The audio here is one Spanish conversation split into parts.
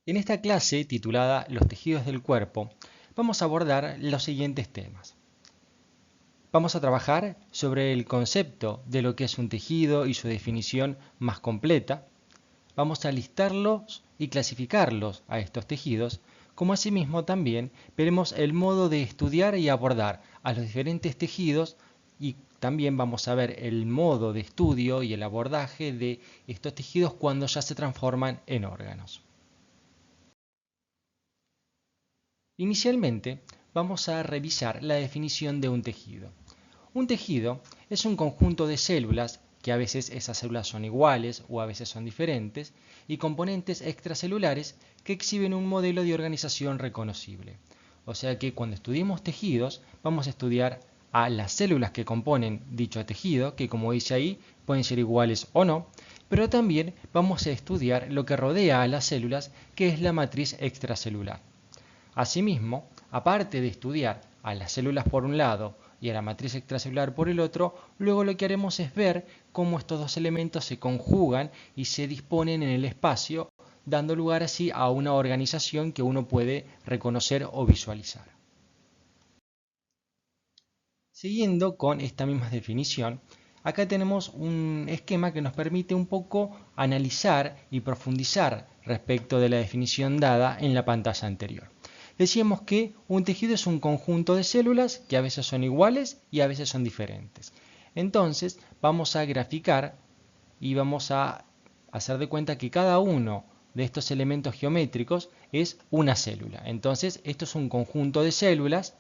En esta clase, titulada Los tejidos del cuerpo, vamos a abordar los siguientes temas. Vamos a trabajar sobre el concepto de lo que es un tejido y su definición más completa. Vamos a listarlos y clasificarlos a estos tejidos, como asimismo también veremos el modo de estudiar y abordar a los diferentes tejidos y también vamos a ver el modo de estudio y el abordaje de estos tejidos cuando ya se transforman en órganos. Inicialmente, vamos a revisar la definición de un tejido. Un tejido es un conjunto de células, que a veces esas células son iguales o a veces son diferentes, y componentes extracelulares que exhiben un modelo de organización reconocible. O sea que cuando estudiemos tejidos, vamos a estudiar a las células que componen dicho tejido, que como dice ahí, pueden ser iguales o no, pero también vamos a estudiar lo que rodea a las células, que es la matriz extracelular. Asimismo, aparte de estudiar a las células por un lado y a la matriz extracelular por el otro, luego lo que haremos es ver cómo estos dos elementos se conjugan y se disponen en el espacio, dando lugar así a una organización que uno puede reconocer o visualizar. Siguiendo con esta misma definición, acá tenemos un esquema que nos permite un poco analizar y profundizar respecto de la definición dada en la pantalla anterior. Decíamos que un tejido es un conjunto de células que a veces son iguales y a veces son diferentes. Entonces vamos a graficar y vamos a hacer de cuenta que cada uno de estos elementos geométricos es una célula. Entonces esto es un conjunto de células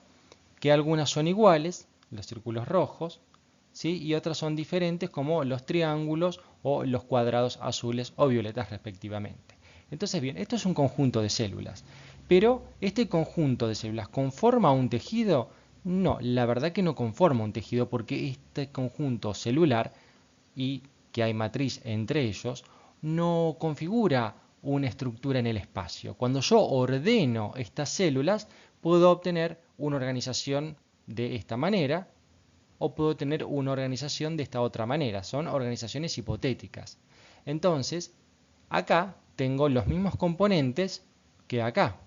que algunas son iguales, los círculos rojos, ¿sí? Y otras son diferentes como los triángulos o los cuadrados azules o violetas respectivamente. Entonces bien, esto es un conjunto de células. Pero este conjunto de células ¿conforma un tejido? No, la verdad que no conforma un tejido porque este conjunto celular y que hay matriz entre ellos no configura una estructura en el espacio. Cuando yo ordeno estas células puedo obtener una organización de esta manera o puedo tener una organización de esta otra manera. Son organizaciones hipotéticas. Entonces, acá tengo los mismos componentes que acá.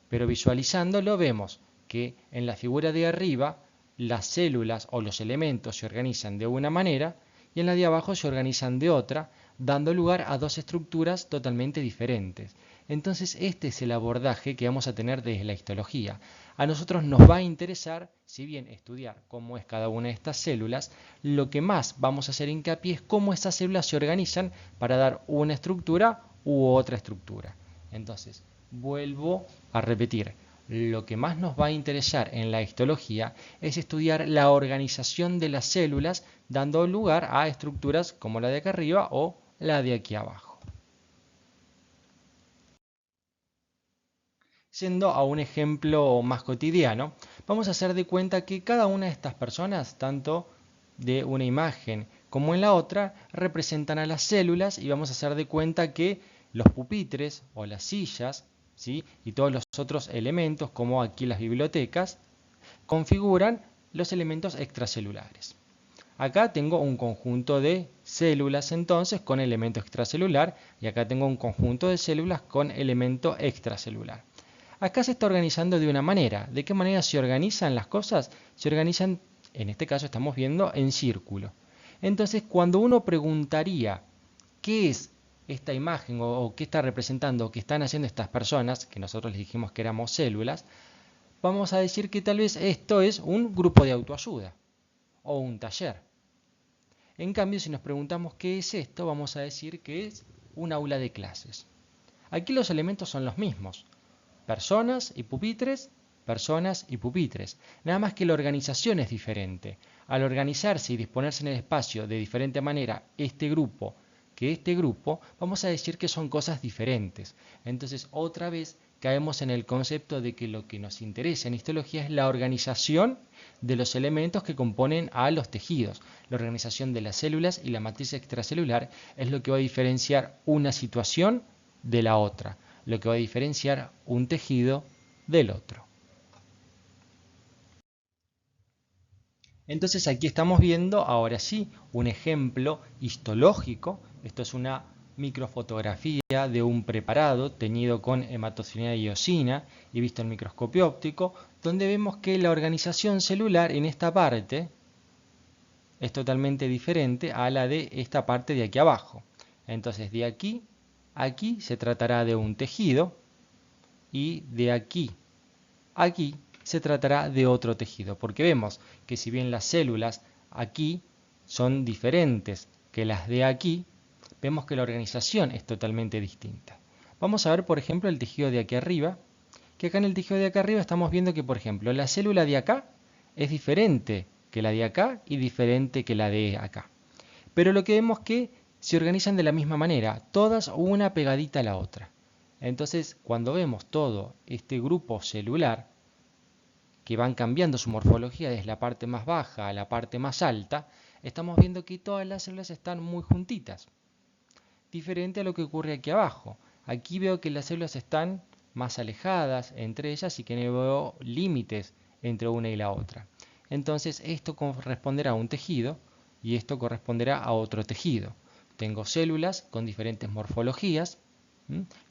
Pero visualizándolo vemos que en la figura de arriba las células o los elementos se organizan de una manera y en la de abajo se organizan de otra, dando lugar a dos estructuras totalmente diferentes. Entonces este es el abordaje que vamos a tener desde la histología. A nosotros nos va a interesar, si bien estudiar cómo es cada una de estas células, lo que más vamos a hacer hincapié es cómo estas células se organizan para dar una estructura u otra estructura. Entonces, vuelvo a repetir, lo que más nos va a interesar en la histología es estudiar la organización de las células dando lugar a estructuras como la de acá arriba o la de aquí abajo. Siendo a un ejemplo más cotidiano, vamos a hacer de cuenta que cada una de estas personas, tanto de una imagen como en la otra, representan a las células y vamos a hacer de cuenta que los pupitres o las sillas, ¿sí? Y todos los otros elementos, como aquí las bibliotecas, configuran los elementos extracelulares. Acá tengo un conjunto de células entonces con elemento extracelular y acá tengo un conjunto de células con elemento extracelular. Acá se está organizando de una manera. ¿De qué manera se organizan las cosas? Se organizan, en este caso estamos viendo, en círculo. Entonces, cuando uno preguntaría qué es esta imagen o qué está representando o qué están haciendo estas personas, que nosotros les dijimos que éramos células, vamos a decir que tal vez esto es un grupo de autoayuda o un taller. En cambio, si nos preguntamos qué es esto, vamos a decir que es un aula de clases. Aquí los elementos son los mismos. Personas y pupitres, personas y pupitres. Nada más que la organización es diferente. Al organizarse y disponerse en el espacio de diferente manera este grupo que este grupo, vamos a decir que son cosas diferentes. Entonces, otra vez caemos en el concepto de que lo que nos interesa en histología es la organización de los elementos que componen a los tejidos. La organización de las células y la matriz extracelular es lo que va a diferenciar una situación de la otra, lo que va a diferenciar un tejido del otro. Entonces aquí estamos viendo ahora sí un ejemplo histológico. Esto es una microfotografía de un preparado teñido con hematocinina y eosina y visto en microscopio óptico, donde vemos que la organización celular en esta parte es totalmente diferente a la de esta parte de aquí abajo. Entonces de aquí a aquí se tratará de un tejido y de aquí a aquí se tratará de otro tejido, porque vemos que si bien las células aquí son diferentes que las de aquí, vemos que la organización es totalmente distinta. Vamos a ver, por ejemplo, el tejido de aquí arriba, que acá en el tejido de acá arriba estamos viendo que, por ejemplo, la célula de acá es diferente que la de acá y diferente que la de acá. Pero lo que vemos es que se organizan de la misma manera, todas una pegadita a la otra. Entonces, cuando vemos todo este grupo celular, que van cambiando su morfología desde la parte más baja a la parte más alta, estamos viendo que todas las células están muy juntitas. Diferente a lo que ocurre aquí abajo. Aquí veo que las células están más alejadas entre ellas y que no veo límites entre una y la otra. Entonces esto corresponderá a un tejido y esto corresponderá a otro tejido. Tengo células con diferentes morfologías,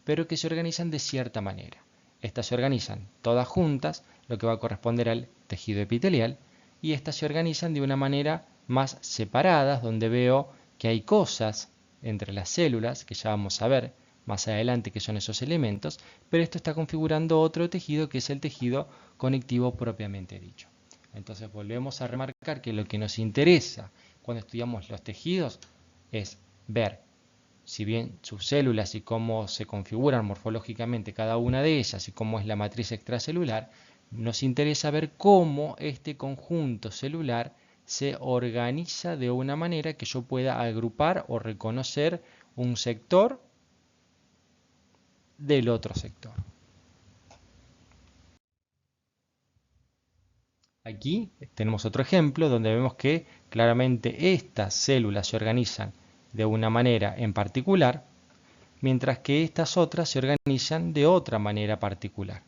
pero que se organizan de cierta manera. Estas se organizan todas juntas, lo que va a corresponder al tejido epitelial, y estas se organizan de una manera más separadas, donde veo que hay cosas entre las células, que ya vamos a ver más adelante qué son esos elementos, pero esto está configurando otro tejido que es el tejido conectivo propiamente dicho. Entonces volvemos a remarcar que lo que nos interesa cuando estudiamos los tejidos es ver si bien sus células y cómo se configuran morfológicamente cada una de ellas y cómo es la matriz extracelular, nos interesa ver cómo este conjunto celular se organiza de una manera que yo pueda agrupar o reconocer un sector del otro sector. Aquí tenemos otro ejemplo donde vemos que claramente estas células se organizan de una manera en particular, mientras que estas otras se organizan de otra manera particular.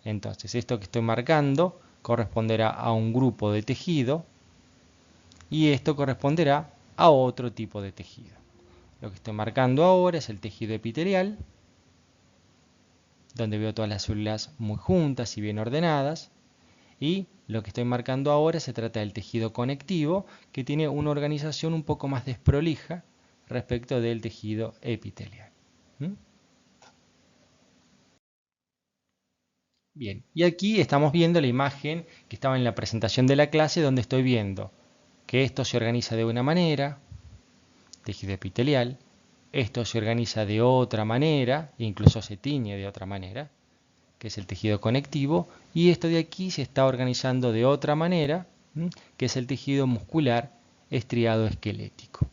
Entonces, esto que estoy marcando corresponderá a un grupo de tejido y esto corresponderá a otro tipo de tejido. Lo que estoy marcando ahora es el tejido epitelial, donde veo todas las células muy juntas y bien ordenadas, y lo que estoy marcando ahora se trata del tejido conectivo, que tiene una organización un poco más desprolija respecto del tejido epitelial. Bien, y aquí estamos viendo la imagen que estaba en la presentación de la clase, donde estoy viendo que esto se organiza de una manera, tejido epitelial, esto se organiza de otra manera, incluso se tiñe de otra manera, que es el tejido conectivo, y esto de aquí se está organizando de otra manera, que es el tejido muscular estriado esquelético.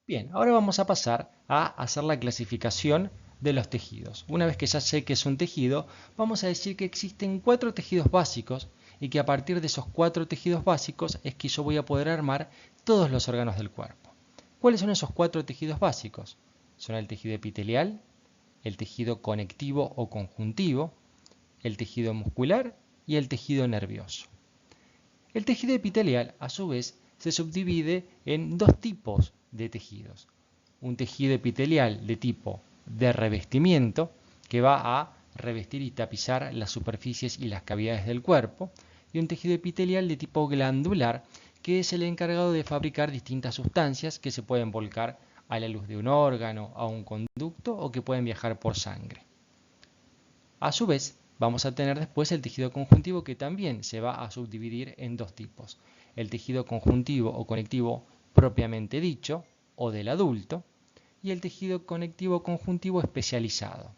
Bien, ahora vamos a pasar a hacer la clasificación de los tejidos. Una vez que ya sé que es un tejido, vamos a decir que existen 4 tejidos básicos y que a partir de esos 4 tejidos básicos es que yo voy a poder armar todos los órganos del cuerpo. ¿Cuáles son esos 4 tejidos básicos? Son el tejido epitelial, el tejido conectivo o conjuntivo, el tejido muscular y el tejido nervioso. El tejido epitelial, a su vez, se subdivide en 2 tipos de tejidos. Un tejido epitelial de tipo de revestimiento, que va a revestir y tapizar las superficies y las cavidades del cuerpo, y un tejido epitelial de tipo glandular, que es el encargado de fabricar distintas sustancias que se pueden volcar a la luz de un órgano, a un conducto o que pueden viajar por sangre. A su vez, vamos a tener después el tejido conjuntivo, que también se va a subdividir en 2 tipos. El tejido conjuntivo o conectivo propiamente dicho, o del adulto, y el tejido conectivo conjuntivo especializado.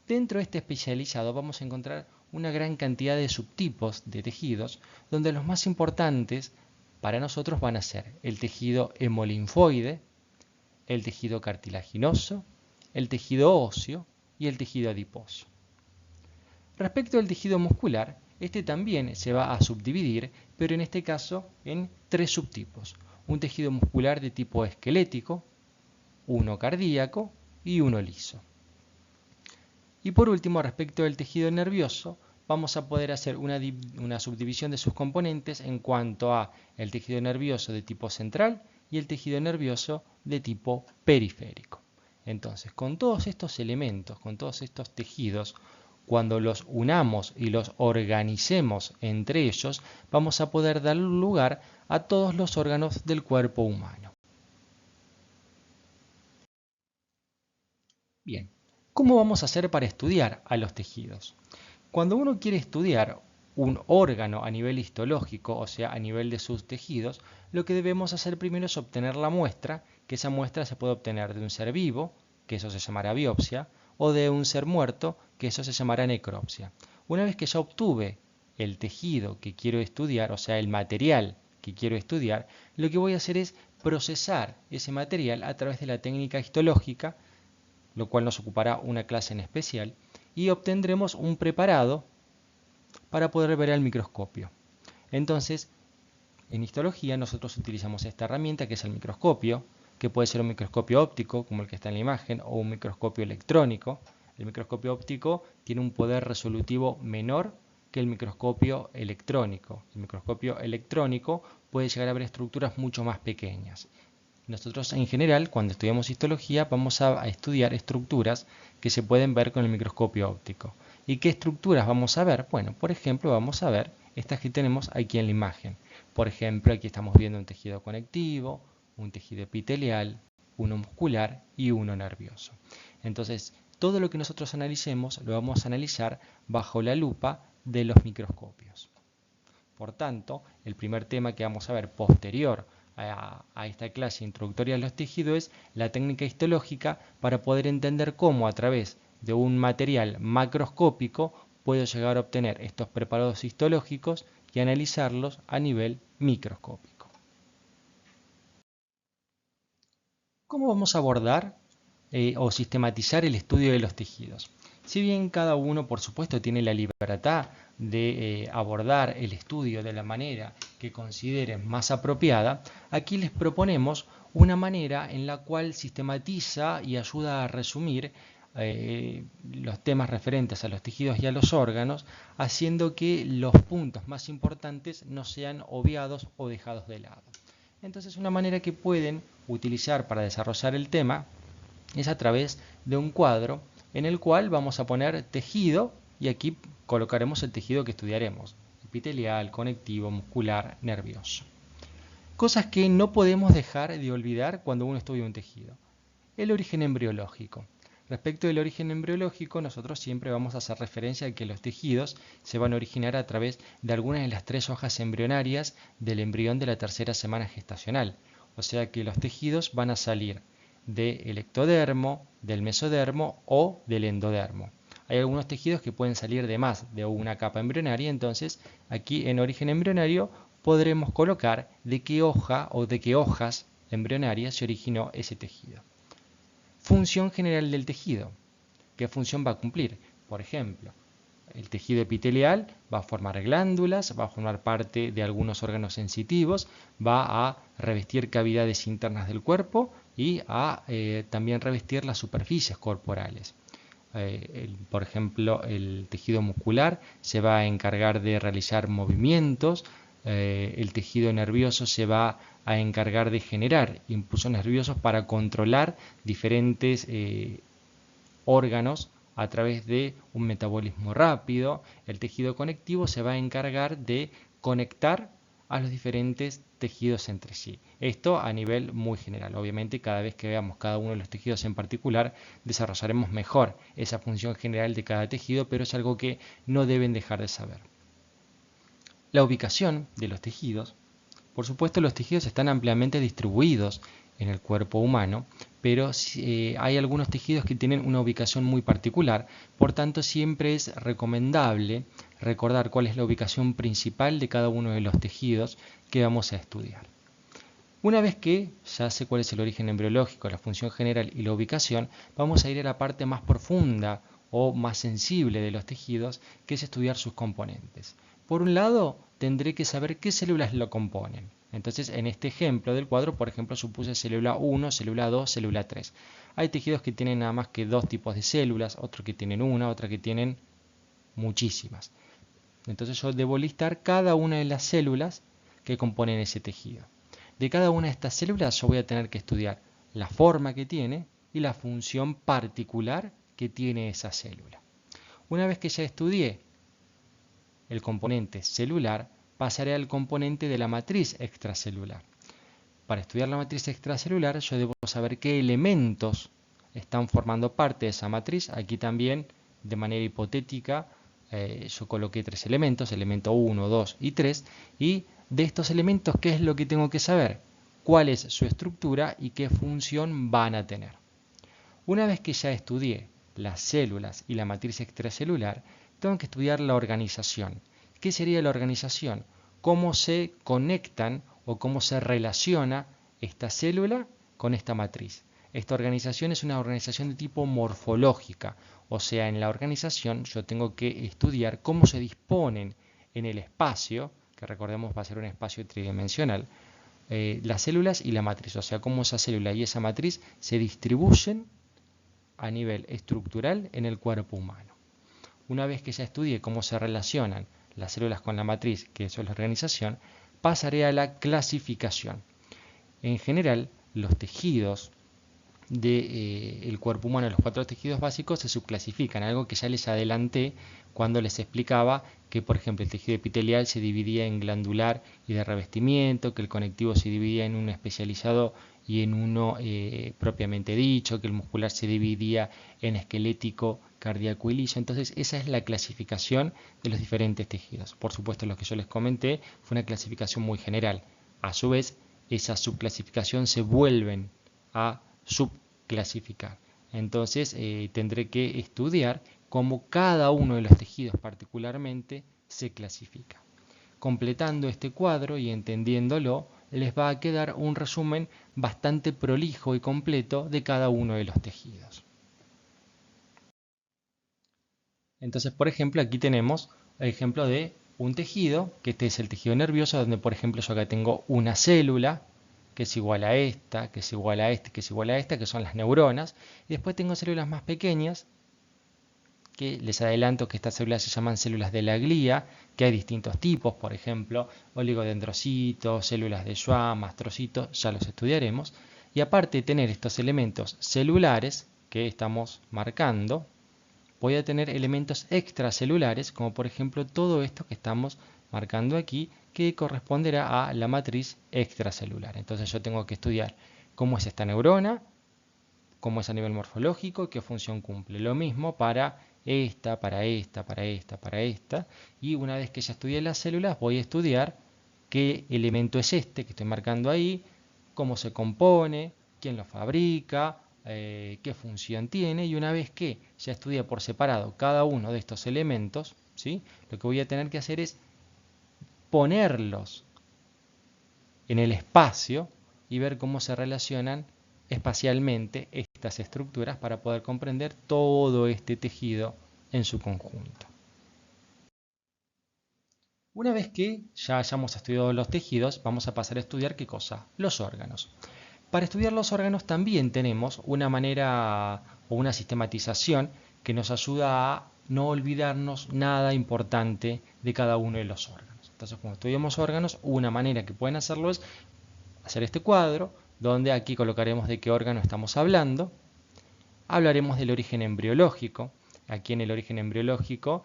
Dentro de este especializado vamos a encontrar una gran cantidad de subtipos de tejidos, donde los más importantes para nosotros van a ser el tejido hemolinfoide, el tejido cartilaginoso, el tejido óseo y el tejido adiposo. Respecto al tejido muscular, este también se va a subdividir, pero en este caso en 3 subtipos. Un tejido muscular de tipo esquelético, uno cardíaco y uno liso. Y por último, respecto del tejido nervioso, vamos a poder hacer una subdivisión de sus componentes en cuanto a el tejido nervioso de tipo central y el tejido nervioso de tipo periférico. Entonces, con todos estos elementos, con todos estos tejidos, cuando los unamos y los organicemos entre ellos, vamos a poder dar lugar a todos los órganos del cuerpo humano. Bien, ¿cómo vamos a hacer para estudiar a los tejidos? Cuando uno quiere estudiar un órgano a nivel histológico, o sea, a nivel de sus tejidos, lo que debemos hacer primero es obtener la muestra, que esa muestra se puede obtener de un ser vivo, que eso se llamará biopsia, o de un ser muerto, que eso se llamará necropsia. Una vez que ya obtuve el tejido que quiero estudiar, o sea, el material que quiero estudiar, lo que voy a hacer es procesar ese material a través de la técnica histológica, lo cual nos ocupará una clase en especial, y obtendremos un preparado para poder ver al microscopio. Entonces, en histología nosotros utilizamos esta herramienta que es el microscopio, que puede ser un microscopio óptico, como el que está en la imagen, o un microscopio electrónico. El microscopio óptico tiene un poder resolutivo menor que el microscopio electrónico. El microscopio electrónico puede llegar a ver estructuras mucho más pequeñas. Nosotros en general, cuando estudiamos histología, vamos a estudiar estructuras que se pueden ver con el microscopio óptico. ¿Y qué estructuras vamos a ver? Bueno, por ejemplo, vamos a ver estas que tenemos aquí en la imagen. Por ejemplo, aquí estamos viendo un tejido conectivo, un tejido epitelial, uno muscular y uno nervioso. Entonces, todo lo que nosotros analicemos lo vamos a analizar bajo la lupa de los microscopios. Por tanto, el primer tema que vamos a ver posterior a esta clase introductoria de los tejidos es la técnica histológica para poder entender cómo a través de un material macroscópico puedo llegar a obtener estos preparados histológicos y analizarlos a nivel microscópico. ¿Cómo vamos a abordar o sistematizar el estudio de los tejidos? Si bien cada uno, por supuesto, tiene la libertad de abordar el estudio de la manera que consideren más apropiada, aquí les proponemos una manera en la cual sistematiza y ayuda a resumir los temas referentes a los tejidos y a los órganos, haciendo que los puntos más importantes no sean obviados o dejados de lado. Entonces, una manera que pueden utilizar para desarrollar el tema es a través de un cuadro en el cual vamos a poner tejido y aquí colocaremos el tejido que estudiaremos: epitelial, conectivo, muscular, nervioso. Cosas que no podemos dejar de olvidar cuando uno estudia un tejido. El origen embriológico. Respecto del origen embriológico, nosotros siempre vamos a hacer referencia a que los tejidos se van a originar a través de algunas de las 3 hojas embrionarias del embrión de la tercera semana gestacional. O sea que los tejidos van a salir del ectodermo, del mesodermo o del endodermo. Hay algunos tejidos que pueden salir de más de una capa embrionaria, entonces aquí en origen embrionario podremos colocar de qué hoja o de qué hojas embrionarias se originó ese tejido. Función general del tejido. ¿Qué función va a cumplir? Por ejemplo, el tejido epitelial va a formar glándulas, va a formar parte de algunos órganos sensitivos, va a revestir cavidades internas del cuerpo y a también revestir las superficies corporales. Por ejemplo, el tejido muscular se va a encargar de realizar movimientos, el tejido nervioso se va a encargar de generar impulsos nerviosos para controlar diferentes órganos a través de un metabolismo rápido. El tejido conectivo se va a encargar de conectar a los diferentes tejidos entre sí. Esto a nivel muy general. Obviamente, cada vez que veamos cada uno de los tejidos en particular, desarrollaremos mejor esa función general de cada tejido, pero es algo que no deben dejar de saber. La ubicación de los tejidos. Por supuesto, los tejidos están ampliamente distribuidos en el cuerpo humano, pero hay algunos tejidos que tienen una ubicación muy particular. Por tanto, siempre es recomendable recordar cuál es la ubicación principal de cada uno de los tejidos que vamos a estudiar. Una vez que ya sé cuál es el origen embriológico, la función general y la ubicación, vamos a ir a la parte más profunda o más sensible de los tejidos, que es estudiar sus componentes. Por un lado, tendré que saber qué células lo componen. Entonces, en este ejemplo del cuadro, por ejemplo, supuse célula 1, célula 2, célula 3. Hay tejidos que tienen nada más que 2 tipos de células, otros que tienen una, otras que tienen muchísimas. Entonces yo debo listar cada una de las células que componen ese tejido. De cada una de estas células yo voy a tener que estudiar la forma que tiene y la función particular que tiene esa célula. Una vez que ya estudié el componente celular, pasaré al componente de la matriz extracelular. Para estudiar la matriz extracelular yo debo saber qué elementos están formando parte de esa matriz. Aquí también, de manera hipotética, yo coloqué 3 elementos, elemento 1, 2 y 3, y de estos elementos, ¿qué es lo que tengo que saber? ¿Cuál es su estructura y qué función van a tener? Una vez que ya estudié las células y la matriz extracelular, tengo que estudiar la organización. ¿Qué sería la organización? ¿Cómo se conectan o cómo se relaciona esta célula con esta matriz? Esta organización es una organización de tipo morfológica, o sea, en la organización yo tengo que estudiar cómo se disponen en el espacio, que recordemos va a ser un espacio tridimensional, las células y la matriz, o sea, cómo esa célula y esa matriz se distribuyen a nivel estructural en el cuerpo humano. Una vez que ya estudié cómo se relacionan las células con la matriz, que eso es la organización, pasaré a la clasificación. En general, los tejidos del cuerpo humano, los 4 tejidos básicos, se subclasifican, algo que ya les adelanté cuando les explicaba que, por ejemplo, el tejido epitelial se dividía en glandular y de revestimiento, que el conectivo se dividía en uno especializado y en uno propiamente dicho, que el muscular se dividía en esquelético, cardíaco y liso. Entonces esa es la clasificación de los diferentes tejidos. Por supuesto, lo que yo les comenté fue una clasificación muy general. A su vez, esa subclasificación se vuelven a subclasificar. Entonces tendré que estudiar cómo cada uno de los tejidos particularmente se clasifica. Completando este cuadro y entendiéndolo, les va a quedar un resumen bastante prolijo y completo de cada uno de los tejidos. Entonces, por ejemplo, aquí tenemos el ejemplo de un tejido, que este es el tejido nervioso, donde por ejemplo yo acá tengo una célula, que es igual a esta, que es igual a esta, que es igual a esta, que son las neuronas, y después tengo células más pequeñas, que les adelanto que estas células se llaman células de la glía, que hay distintos tipos, por ejemplo, oligodendrocitos, células de Schwann, mastrocitos, ya los estudiaremos. Y aparte de tener estos elementos celulares que estamos marcando, voy a tener elementos extracelulares, como por ejemplo todo esto que estamos marcando aquí, que corresponderá a la matriz extracelular. Entonces yo tengo que estudiar cómo es esta neurona, cómo es a nivel morfológico, qué función cumple. Lo mismo para esta, para esta, para esta, para esta. Y una vez que ya estudié las células, voy a estudiar qué elemento es este que estoy marcando ahí, cómo se compone, quién lo fabrica, qué función tiene. Y una vez que ya estudié por separado cada uno de estos elementos, ¿sí? Lo que voy a tener que hacer es ponerlos en el espacio y ver cómo se relacionan espacialmente estas estructuras para poder comprender todo este tejido en su conjunto. Una vez que ya hayamos estudiado los tejidos, vamos a pasar a estudiar ¿qué cosa? Los órganos. Para estudiar los órganos también tenemos una manera o una sistematización que nos ayuda a no olvidarnos nada importante de cada uno de los órganos. Entonces, cuando estudiamos órganos, una manera que pueden hacerlo es hacer este cuadro, donde aquí colocaremos de qué órgano estamos hablando. Hablaremos del origen embriológico. Aquí en el origen embriológico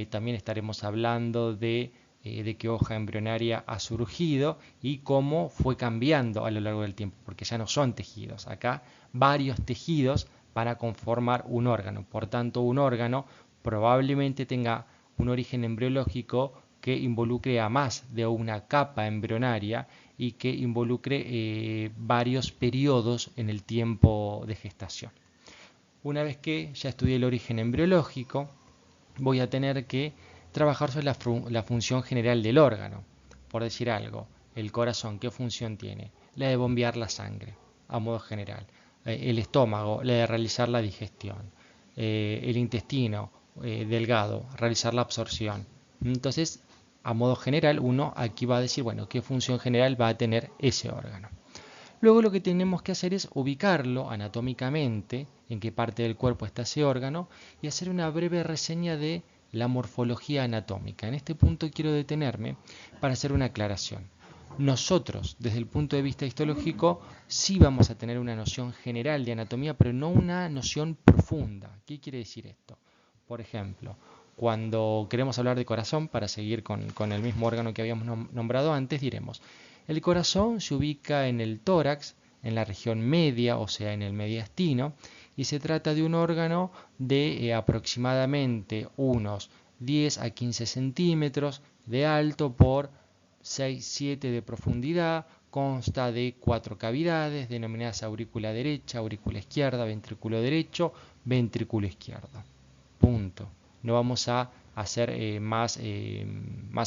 también estaremos hablando de qué hoja embrionaria ha surgido y cómo fue cambiando a lo largo del tiempo, porque ya no son tejidos. Acá varios tejidos van a conformar un órgano. Por tanto, un órgano probablemente tenga un origen embriológico que involucre a más de una capa embrionaria y que involucre varios periodos en el tiempo de gestación. Una vez que ya estudié el origen embriológico, voy a tener que trabajar sobre la función general del órgano. Por decir algo, el corazón, ¿qué función tiene? La de bombear la sangre, a modo general. El estómago, la de realizar la digestión. El intestino delgado, realizar la absorción. Entonces, a modo general, uno aquí va a decir, bueno, qué función general va a tener ese órgano. Luego lo que tenemos que hacer es ubicarlo anatómicamente, en qué parte del cuerpo está ese órgano, y hacer una breve reseña de la morfología anatómica. En este punto quiero detenerme para hacer una aclaración. Nosotros, desde el punto de vista histológico, sí vamos a tener una noción general de anatomía, pero no una noción profunda. ¿Qué quiere decir esto? Por ejemplo, cuando queremos hablar de corazón, para seguir con el mismo órgano que habíamos nombrado antes, diremos, el corazón se ubica en el tórax, en la región media, o sea, en el mediastino, y se trata de un órgano de aproximadamente unos 10 a 15 centímetros de alto por 6-7 de profundidad, consta de 4 cavidades denominadas aurícula derecha, aurícula izquierda, ventrículo derecho, ventrículo izquierdo. Punto. No vamos a hacer más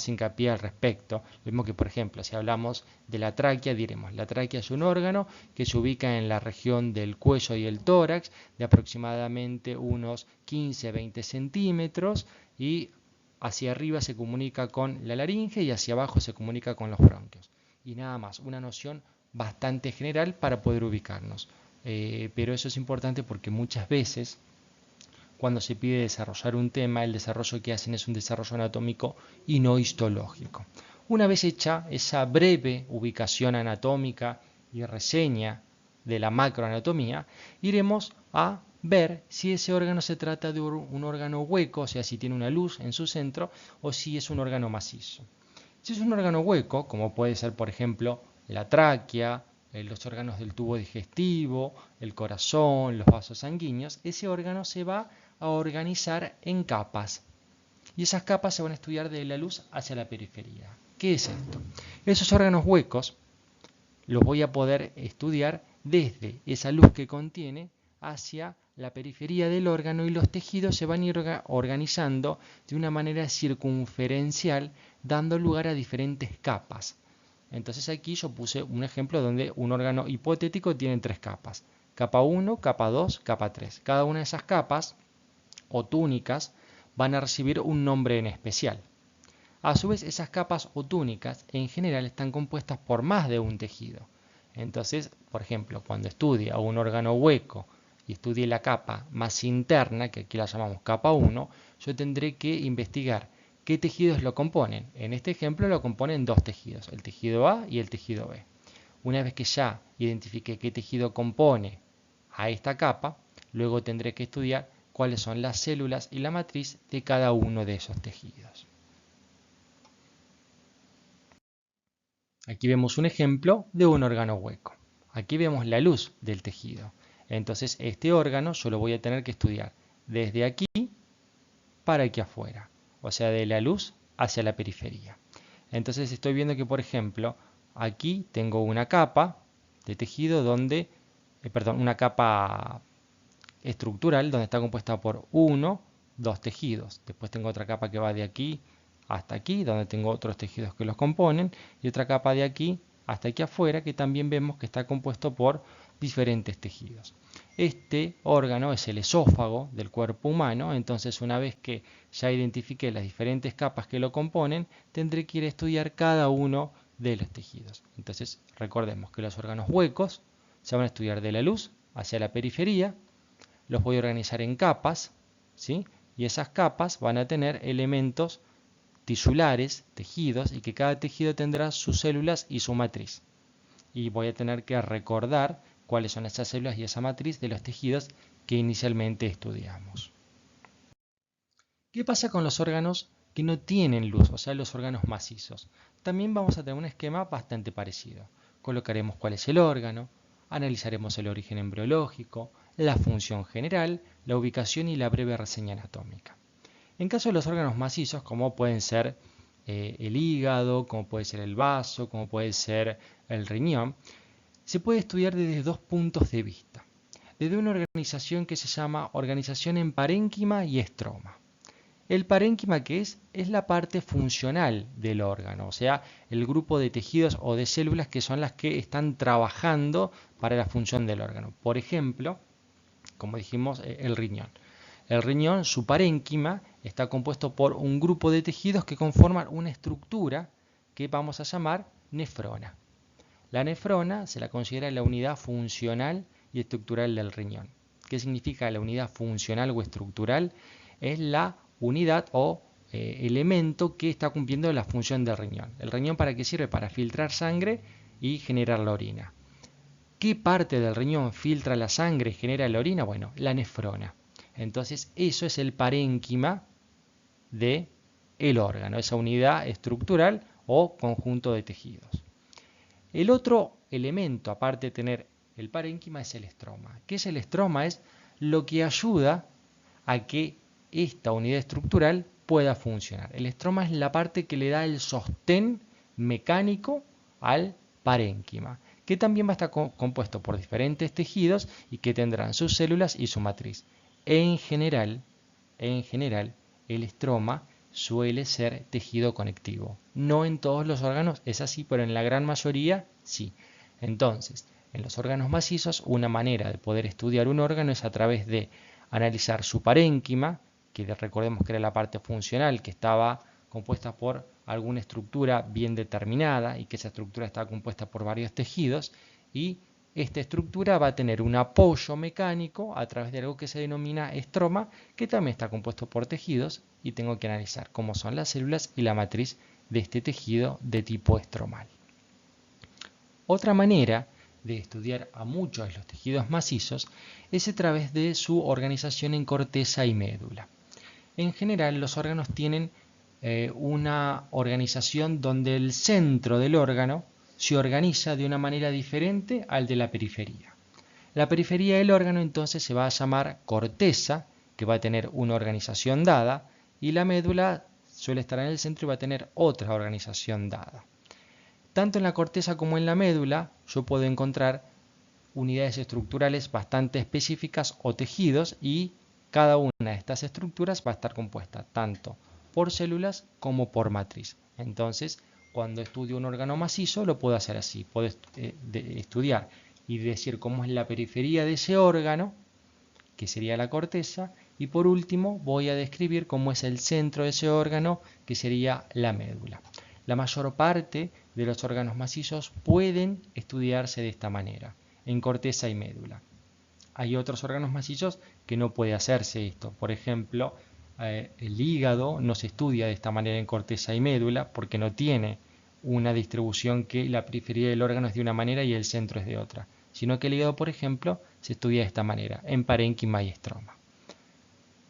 hincapié al respecto. Lo mismo que, por ejemplo, si hablamos de la tráquea, diremos, la tráquea es un órgano que se ubica en la región del cuello y el tórax, de aproximadamente unos 15-20 centímetros, y hacia arriba se comunica con la laringe y hacia abajo se comunica con los bronquios. Y nada más, una noción bastante general para poder ubicarnos. Pero eso es importante porque muchas veces cuando se pide desarrollar un tema, el desarrollo que hacen es un desarrollo anatómico y no histológico. Una vez hecha esa breve ubicación anatómica y reseña de la macroanatomía, iremos a ver si ese órgano se trata de un órgano hueco, o sea, si tiene una luz en su centro, o si es un órgano macizo. Si es un órgano hueco, como puede ser, por ejemplo, la tráquea, los órganos del tubo digestivo, el corazón, los vasos sanguíneos, ese órgano se va a organizar en capas. Y esas capas se van a estudiar de la luz hacia la periferia. ¿Qué es esto? Esos órganos huecos los voy a poder estudiar desde esa luz que contiene hacia la periferia del órgano, y los tejidos se van a ir organizando de una manera circunferencial, dando lugar a diferentes capas. Entonces aquí yo puse un ejemplo donde un órgano hipotético tiene 3 capas. Capa 1, capa 2, capa 3. Cada una de esas capas o túnicas van a recibir un nombre en especial. A su vez, esas capas o túnicas en general están compuestas por más de un tejido. Entonces, por ejemplo, cuando estudie a un órgano hueco y estudie la capa más interna, que aquí la llamamos capa 1, yo tendré que investigar qué tejidos lo componen. En este ejemplo lo componen 2 tejidos, el tejido A y el tejido B. Una vez que ya identifique qué tejido compone a esta capa, luego tendré que estudiar cuáles son las células y la matriz de cada uno de esos tejidos. Aquí vemos un ejemplo de un órgano hueco. Aquí vemos la luz del tejido. Entonces este órgano yo lo voy a tener que estudiar desde aquí para aquí afuera, o sea, de la luz hacia la periferia. Entonces estoy viendo que, por ejemplo, aquí tengo una capa de tejido donde, una capa estructural donde está compuesta por 2 tejidos. Después tengo otra capa que va de aquí hasta aquí, donde tengo otros tejidos que los componen, y otra capa de aquí hasta aquí afuera, que también vemos que está compuesto por diferentes tejidos. Este órgano es el esófago del cuerpo humano, entonces una vez que ya identifiqué las diferentes capas que lo componen, tendré que ir a estudiar cada uno de los tejidos. Entonces recordemos que los órganos huecos se van a estudiar de la luz hacia la periferia, los voy a organizar en capas, ¿sí? Y esas capas van a tener elementos tisulares, tejidos, y que cada tejido tendrá sus células y su matriz. Y voy a tener que recordar cuáles son esas células y esa matriz de los tejidos que inicialmente estudiamos. ¿Qué pasa con los órganos que no tienen luz, o sea, los órganos macizos? También vamos a tener un esquema bastante parecido. Colocaremos cuál es el órgano, analizaremos el origen embriológico, la función general, la ubicación y la breve reseña anatómica. En caso de los órganos macizos, como pueden ser el hígado, como puede ser el vaso, como puede ser el riñón, se puede estudiar desde 2 puntos de vista. Desde una organización que se llama organización en parénquima y estroma. El parénquima, ¿qué es? Es la parte funcional del órgano, o sea, el grupo de tejidos o de células que son las que están trabajando para la función del órgano. Por ejemplo, como dijimos, el riñón. El riñón, su parénquima, está compuesto por un grupo de tejidos que conforman una estructura que vamos a llamar nefrona. La nefrona se la considera la unidad funcional y estructural del riñón. ¿Qué significa la unidad funcional o estructural? Es la unidad o elemento que está cumpliendo la función del riñón. ¿El riñón para qué sirve? Para filtrar sangre y generar la orina. ¿Qué parte del riñón filtra la sangre y genera la orina? Bueno, la nefrona. Entonces eso es el parénquima del órgano, esa unidad estructural o conjunto de tejidos. El otro elemento, aparte de tener el parénquima, es el estroma. ¿Qué es el estroma? Es lo que ayuda a que esta unidad estructural pueda funcionar. El estroma es la parte que le da el sostén mecánico al parénquima, que también va a estar compuesto por diferentes tejidos y que tendrán sus células y su matriz. En general, el estroma suele ser tejido conectivo. No en todos los órganos es así, pero en la gran mayoría sí. Entonces, en los órganos macizos, una manera de poder estudiar un órgano es a través de analizar su parénquima, que recordemos que era la parte funcional, que estaba compuesta por alguna estructura bien determinada y que esa estructura estaba compuesta por varios tejidos, y esta estructura va a tener un apoyo mecánico a través de algo que se denomina estroma, que también está compuesto por tejidos, y tengo que analizar cómo son las células y la matriz de este tejido de tipo estromal. Otra manera de estudiar a muchos de los tejidos macizos es a través de su organización en corteza y médula. En general, los órganos tienen una organización donde el centro del órgano se organiza de una manera diferente al de la periferia. La periferia del órgano entonces se va a llamar corteza, que va a tener una organización dada, y la médula suele estar en el centro y va a tener otra organización dada. Tanto en la corteza como en la médula yo puedo encontrar unidades estructurales bastante específicas o tejidos, y cada una de estas estructuras va a estar compuesta tanto por células como por matriz. Entonces, cuando estudio un órgano macizo lo puedo hacer así. Puedo estudiar y decir cómo es la periferia de ese órgano, que sería la corteza, y por último voy a describir cómo es el centro de ese órgano, que sería la médula. La mayor parte de los órganos macizos pueden estudiarse de esta manera, en corteza y médula. Hay otros órganos macizos que no puede hacerse esto. Por ejemplo, el hígado no se estudia de esta manera en corteza y médula porque no tiene una distribución que la periferia del órgano es de una manera y el centro es de otra, sino que el hígado, por ejemplo, se estudia de esta manera, en parénquima y estroma.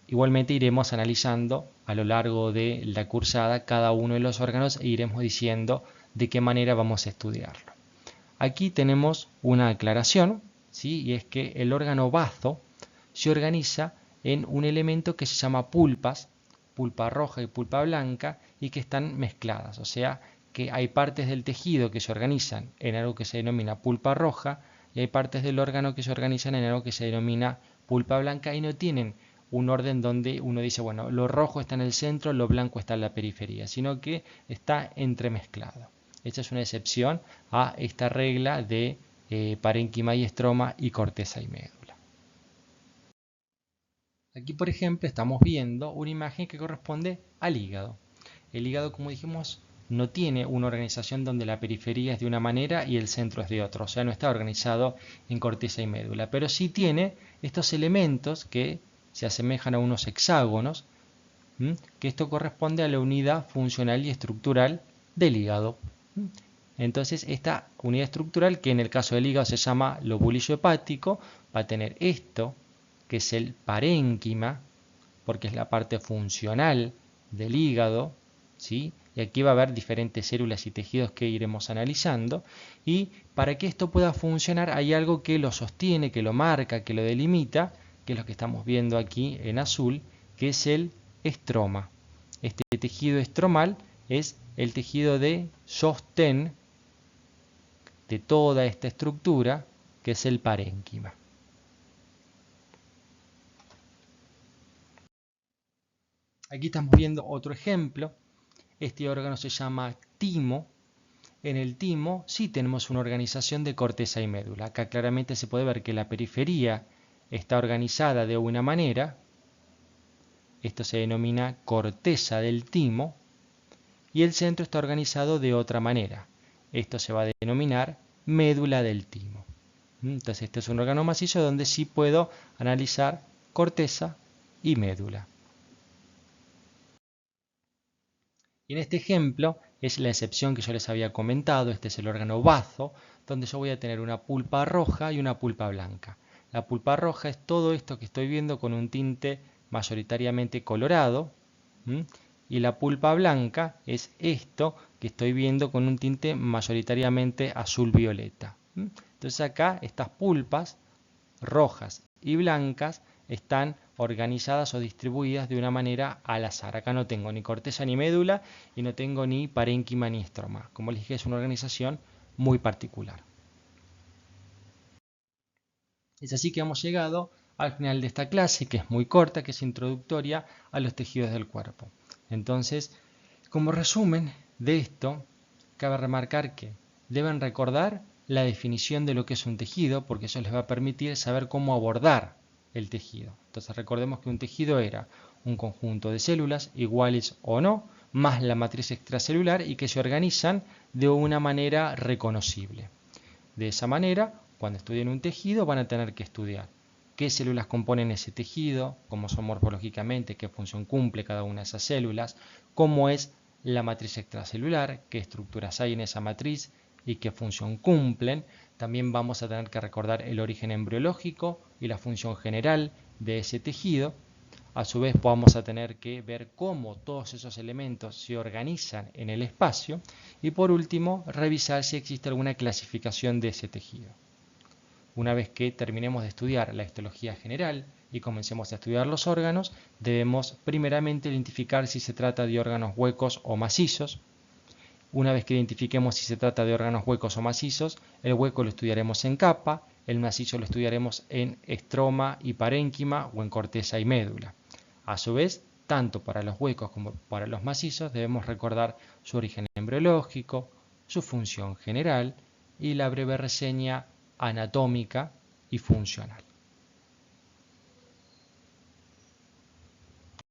Igualmente iremos analizando a lo largo de la cursada cada uno de los órganos e iremos diciendo de qué manera vamos a estudiarlo. Aquí tenemos una aclaración, ¿sí? Y es que el órgano bazo se organiza en un elemento que se llama pulpas, pulpa roja y pulpa blanca, y que están mezcladas, o sea que hay partes del tejido que se organizan en algo que se denomina pulpa roja y hay partes del órgano que se organizan en algo que se denomina pulpa blanca, y no tienen un orden donde uno dice, bueno, lo rojo está en el centro, lo blanco está en la periferia, sino que está entremezclado. Esta es una excepción a esta regla de parénquima y estroma y corteza y médula. Aquí, por ejemplo, estamos viendo una imagen que corresponde al hígado. El hígado, como dijimos, no tiene una organización donde la periferia es de una manera y el centro es de otra, o sea, no está organizado en corteza y médula, pero sí tiene estos elementos que se asemejan a unos hexágonos, que esto corresponde a la unidad funcional y estructural del hígado. Entonces, esta unidad estructural, que en el caso del hígado se llama lobulillo hepático, va a tener esto, que es el parénquima, porque es la parte funcional del hígado, ¿sí? Y aquí va a haber diferentes células y tejidos que iremos analizando. Y para que esto pueda funcionar hay algo que lo sostiene, que lo marca, que lo delimita, que es lo que estamos viendo aquí en azul, que es el estroma. Este tejido estromal es el tejido de sostén de toda esta estructura, que es el parénquima. Aquí estamos viendo otro ejemplo. Este órgano se llama timo. En el timo sí tenemos una organización de corteza y médula. Acá claramente se puede ver que la periferia está organizada de una manera. Esto se denomina corteza del timo. Y el centro está organizado de otra manera. Esto se va a denominar médula del timo. Entonces este es un órgano macizo donde sí puedo analizar corteza y médula. Y en este ejemplo es la excepción que yo les había comentado, este es el órgano bazo, donde yo voy a tener una pulpa roja y una pulpa blanca. La pulpa roja es todo esto que estoy viendo con un tinte mayoritariamente colorado, ¿m? Y la pulpa blanca es esto que estoy viendo con un tinte mayoritariamente azul-violeta. Entonces acá estas pulpas rojas y blancas están organizadas o distribuidas de una manera al azar. Acá no tengo ni corteza ni médula y no tengo ni parénquima ni estroma. Como les dije, es una organización muy particular. Es así que hemos llegado al final de esta clase, que es muy corta, que es introductoria a los tejidos del cuerpo. Entonces, como resumen de esto, cabe remarcar que deben recordar la definición de lo que es un tejido, porque eso les va a permitir saber cómo abordar el tejido. Entonces recordemos que un tejido era un conjunto de células, iguales o no, más la matriz extracelular y que se organizan de una manera reconocible. De esa manera, cuando estudien un tejido van a tener que estudiar qué células componen ese tejido, cómo son morfológicamente, qué función cumple cada una de esas células, cómo es la matriz extracelular, qué estructuras hay en esa matriz y qué función cumplen. También vamos a tener que recordar el origen embriológico y la función general de ese tejido. A su vez vamos a tener que ver cómo todos esos elementos se organizan en el espacio y por último revisar si existe alguna clasificación de ese tejido. Una vez que terminemos de estudiar la histología general y comencemos a estudiar los órganos, debemos primeramente identificar si se trata de órganos huecos o macizos. Una vez que identifiquemos si se trata de órganos huecos o macizos, el hueco lo estudiaremos en capa, el macizo lo estudiaremos en estroma y parénquima o en corteza y médula. A su vez, tanto para los huecos como para los macizos debemos recordar su origen embriológico, su función general y la breve reseña anatómica y funcional.